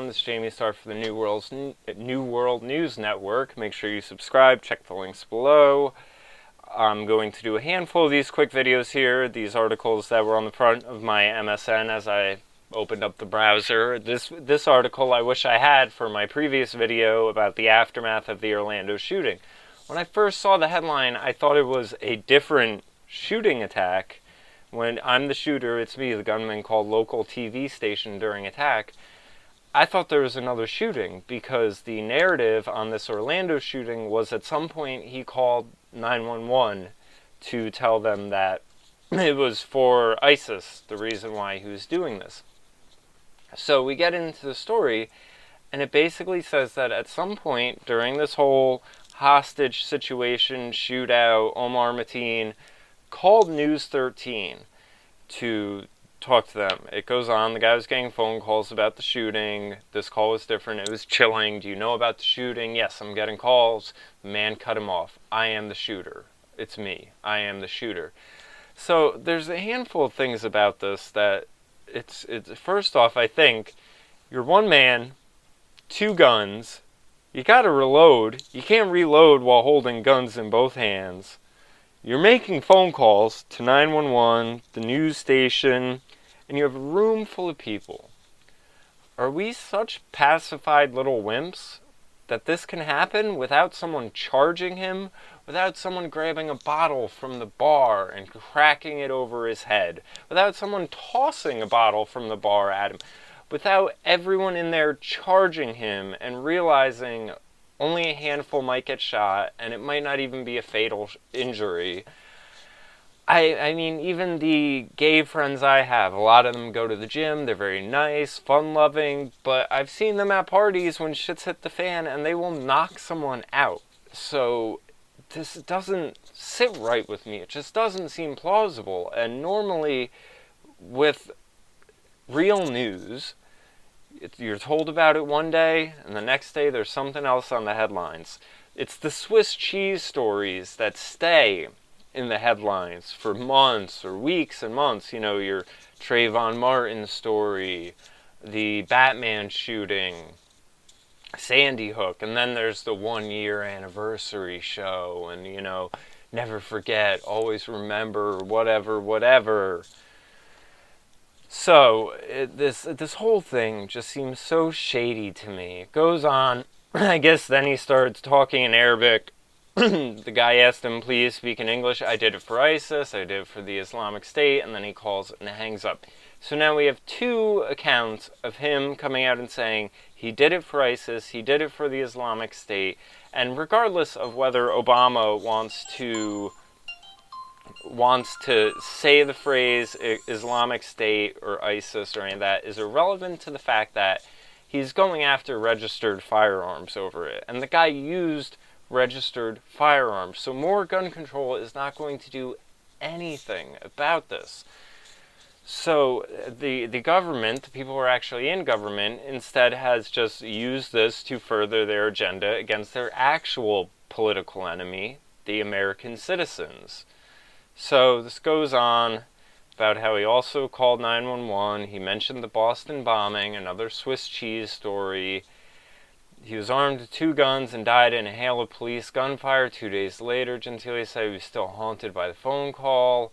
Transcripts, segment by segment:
This is Jamie Starr for the New World News Network. Make sure you subscribe, check the links below. I'm going to do a handful of these quick videos here, these articles that were on the front of my MSN as I opened up the browser. This article I wish I had for my previous video about the aftermath of the Orlando shooting. When I first saw the headline, I thought it was a different shooting attack. When I'm the shooter, it's me, the gunman called local TV station during attack. I thought there was another shooting because the narrative on this Orlando shooting was at some point he called 911 to tell them that it was for ISIS, the reason why he was doing this. So we get into the story, and it basically says that at some point during this whole hostage situation, shootout, Omar Mateen called News 13 to talk to them. It goes on, the guy was getting phone calls about the shooting. This call was different, it was chilling. Do you know about the shooting? Yes, I'm getting calls. The man cut him off. I am the shooter. It's me. I am the shooter. So there's a handful of things about this that it's first off, I think, you're one man, two guns, you gotta reload. You can't reload while holding guns in both hands. You're making phone calls to 911, the news station, and you have a room full of people. Are we such pacified little wimps that this can happen without someone charging him, without someone grabbing a bottle from the bar and cracking it over his head, without someone tossing a bottle from the bar at him, without everyone in there charging him and realizing only a handful might get shot, and it might not even be a fatal injury. I mean, even the gay friends I have, a lot of them go to the gym, they're very nice, fun-loving, but I've seen them at parties when shit's hit the fan, and they will knock someone out. So this doesn't sit right with me. It just doesn't seem plausible. And normally, with real news, you're told about it one day, and the next day there's something else on the headlines. It's the Swiss cheese stories that stay in the headlines for months or weeks and months. You know, your Trayvon Martin story, the Batman shooting, Sandy Hook, and then there's the 1-year anniversary show, and, you know, never forget, always remember, whatever. So, this whole thing just seems so shady to me. It goes on, I guess then he starts talking in Arabic. The guy asked him, please speak in English. I did it for ISIS, I did it for the Islamic State, and then he calls and hangs up. So now we have two accounts of him coming out and saying he did it for ISIS, he did it for the Islamic State, and regardless of whether Obama wants to say the phrase Islamic State or ISIS or any of that is irrelevant to the fact that he's going after registered firearms over it. And the guy used registered firearms. So more gun control is not going to do anything about this. So the government, the people who are actually in government, instead has just used this to further their agenda against their actual political enemy, the American citizens. So this goes on about how he also called 911. He mentioned the Boston bombing, another Swiss cheese story. He was armed with 2 guns and died in a hail of police gunfire 2 days later. Gentili said he was still haunted by the phone call.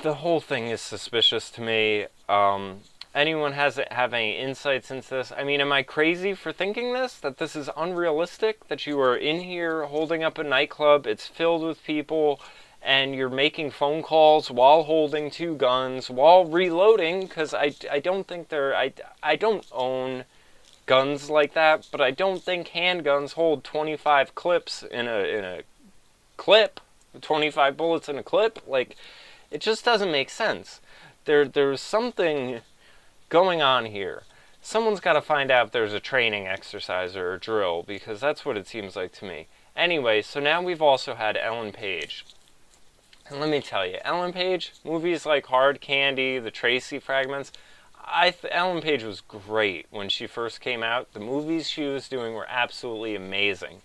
The whole thing is suspicious to me. Anyone have any insights into this? I mean, am I crazy for thinking this? That this is unrealistic? That you are in here holding up a nightclub, it's filled with people, and you're making phone calls while holding 2 guns, while reloading, because I don't think I don't own guns like that, but I don't think handguns hold 25 clips in a clip, 25 bullets in a clip. Like, it just doesn't make sense. There's something going on here. Someone's got to find out if there's a training exercise or a drill, because that's what it seems like to me. Anyway, so now we've also had Ellen Page. And let me tell you, Ellen Page, movies like Hard Candy, The Tracy Fragments, Ellen Page was great when she first came out. The movies she was doing were absolutely amazing.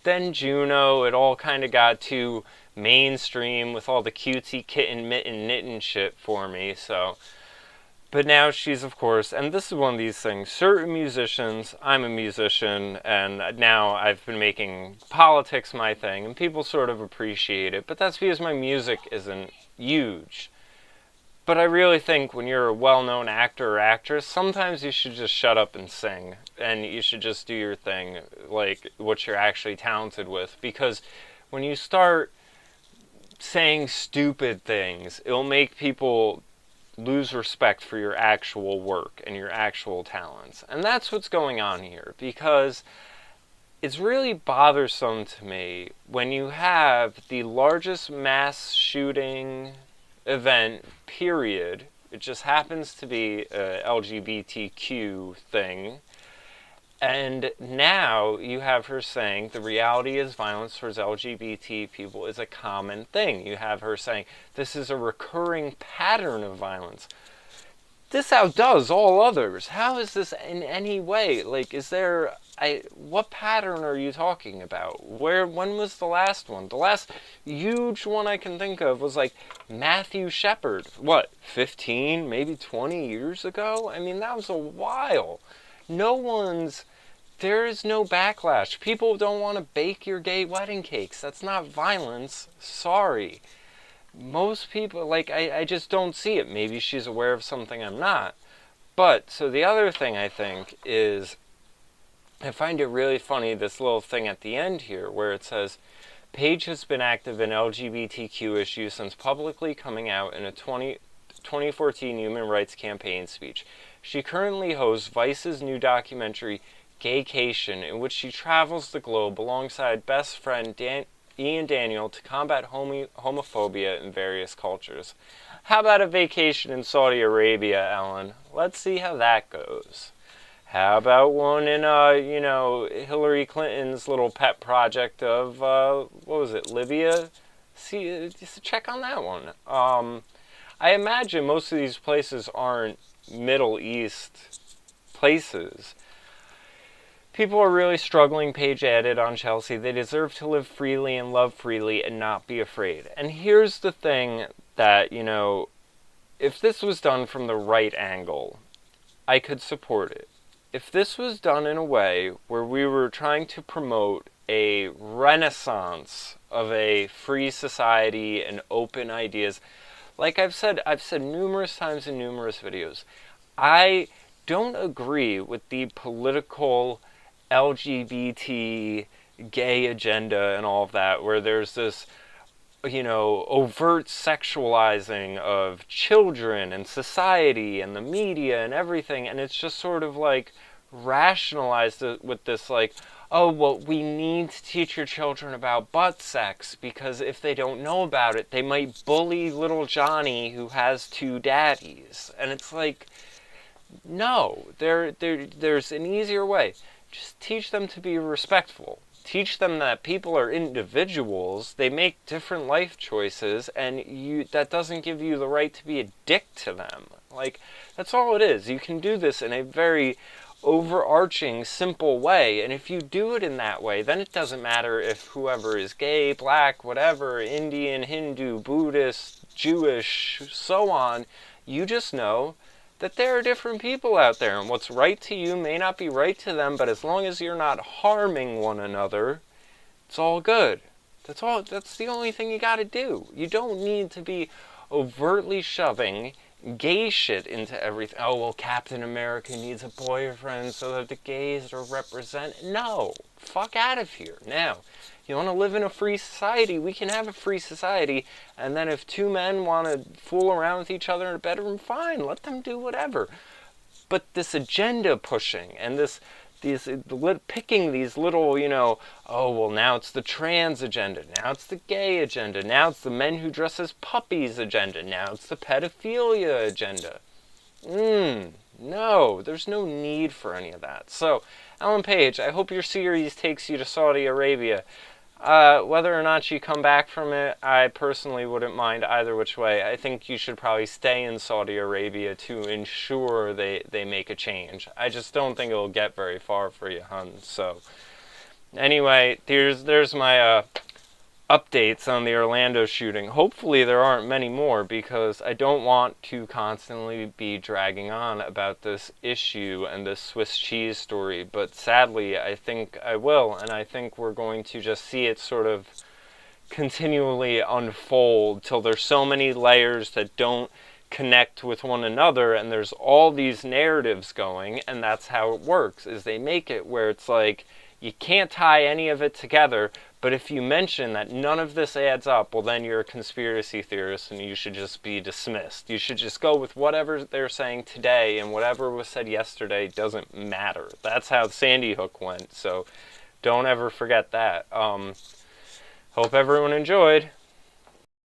Then Juno, it all kind of got too mainstream with all the cutesy kitten mitten knitting shit for me, so But now she's, of course, and this is one of these things, certain musicians, I'm a musician, and now I've been making politics my thing, and people sort of appreciate it, but that's because my music isn't huge. But I really think when you're a well-known actor or actress, sometimes you should just shut up and sing, and you should just do your thing, like what you're actually talented with, because when you start saying stupid things, it'll make people lose respect for your actual work and your actual talents. And that's what's going on here, because it's really bothersome to me when you have the largest mass shooting event, period. It just happens to be a LGBTQ thing. And now you have her saying the reality is violence towards LGBT people is a common thing. You have her saying this is a recurring pattern of violence. This outdoes all others. How is this in any way? Like, is there... what pattern are you talking about? When was the last one? The last huge one I can think of was like Matthew Shepard. What, 15, maybe 20 years ago? I mean, that was a while. There is no backlash. People don't want to bake your gay wedding cakes. That's not violence. Sorry. Most people, I just don't see it. Maybe she's aware of something I'm not. But, so the other thing I think is, I find it really funny, this little thing at the end here, where it says, Paige has been active in LGBTQ issues since publicly coming out in a 2014 Human Rights Campaign speech. She currently hosts Vice's new documentary, Gaycation, in which she travels the globe alongside best friend Ian Daniel to combat homophobia in various cultures. How about a vacation in Saudi Arabia, Ellen? Let's see how that goes. How about one in, Hillary Clinton's little pet project of, Libya? See, just check on that one. I imagine most of these places aren't Middle East places. People are really struggling, Paige added on Chelsea. They deserve to live freely and love freely and not be afraid. And here's the thing that, if this was done from the right angle, I could support it. If this was done in a way where we were trying to promote a renaissance of a free society and open ideas, like I've said numerous times in numerous videos, I don't agree with the political LGBT gay agenda and all of that, where there's this, overt sexualizing of children and society and the media and everything, and it's just sort of like rationalized with this oh, well, we need to teach your children about butt sex because if they don't know about it, they might bully little Johnny who has two daddies. And it's like, no, there's an easier way. Just teach them to be respectful. Teach them that people are individuals, they make different life choices, and that doesn't give you the right to be a dick to them. That's all it is. You can do this in a very overarching, simple way, and if you do it in that way, then it doesn't matter if whoever is gay, black, whatever, Indian, Hindu, Buddhist, Jewish, so on, you just know that there are different people out there, and what's right to you may not be right to them, but as long as you're not harming one another, it's all good. That's the only thing you gotta do. You don't need to be overtly shoving gay shit into everything. Oh, well, Captain America needs a boyfriend so that the gays are represented. No, fuck out of here. Now, you want to live in a free society, we can have a free society, and then if two men want to fool around with each other in a bedroom, fine, let them do whatever. But this agenda pushing and picking these little, oh, well, now it's the trans agenda, now it's the gay agenda, now it's the men who dress as puppies agenda, now it's the pedophilia agenda. No, there's no need for any of that. So, Ellen Page, I hope your series takes you to Saudi Arabia. Whether or not you come back from it, I personally wouldn't mind either which way. I think you should probably stay in Saudi Arabia to ensure they make a change. I just don't think it'll get very far for you, hun. So, anyway, there's my updates on the Orlando shooting. Hopefully there aren't many more, because I don't want to constantly be dragging on about this issue and this Swiss cheese story, but sadly I think I will, and I think we're going to just see it sort of continually unfold till there's so many layers that don't connect with one another, and there's all these narratives going, and that's how it works, is they make it where it's like you can't tie any of it together, but if you mention that none of this adds up, well, then you're a conspiracy theorist and you should just be dismissed. You should just go with whatever they're saying today, and whatever was said yesterday doesn't matter. That's how Sandy Hook went, so don't ever forget that. Hope everyone enjoyed.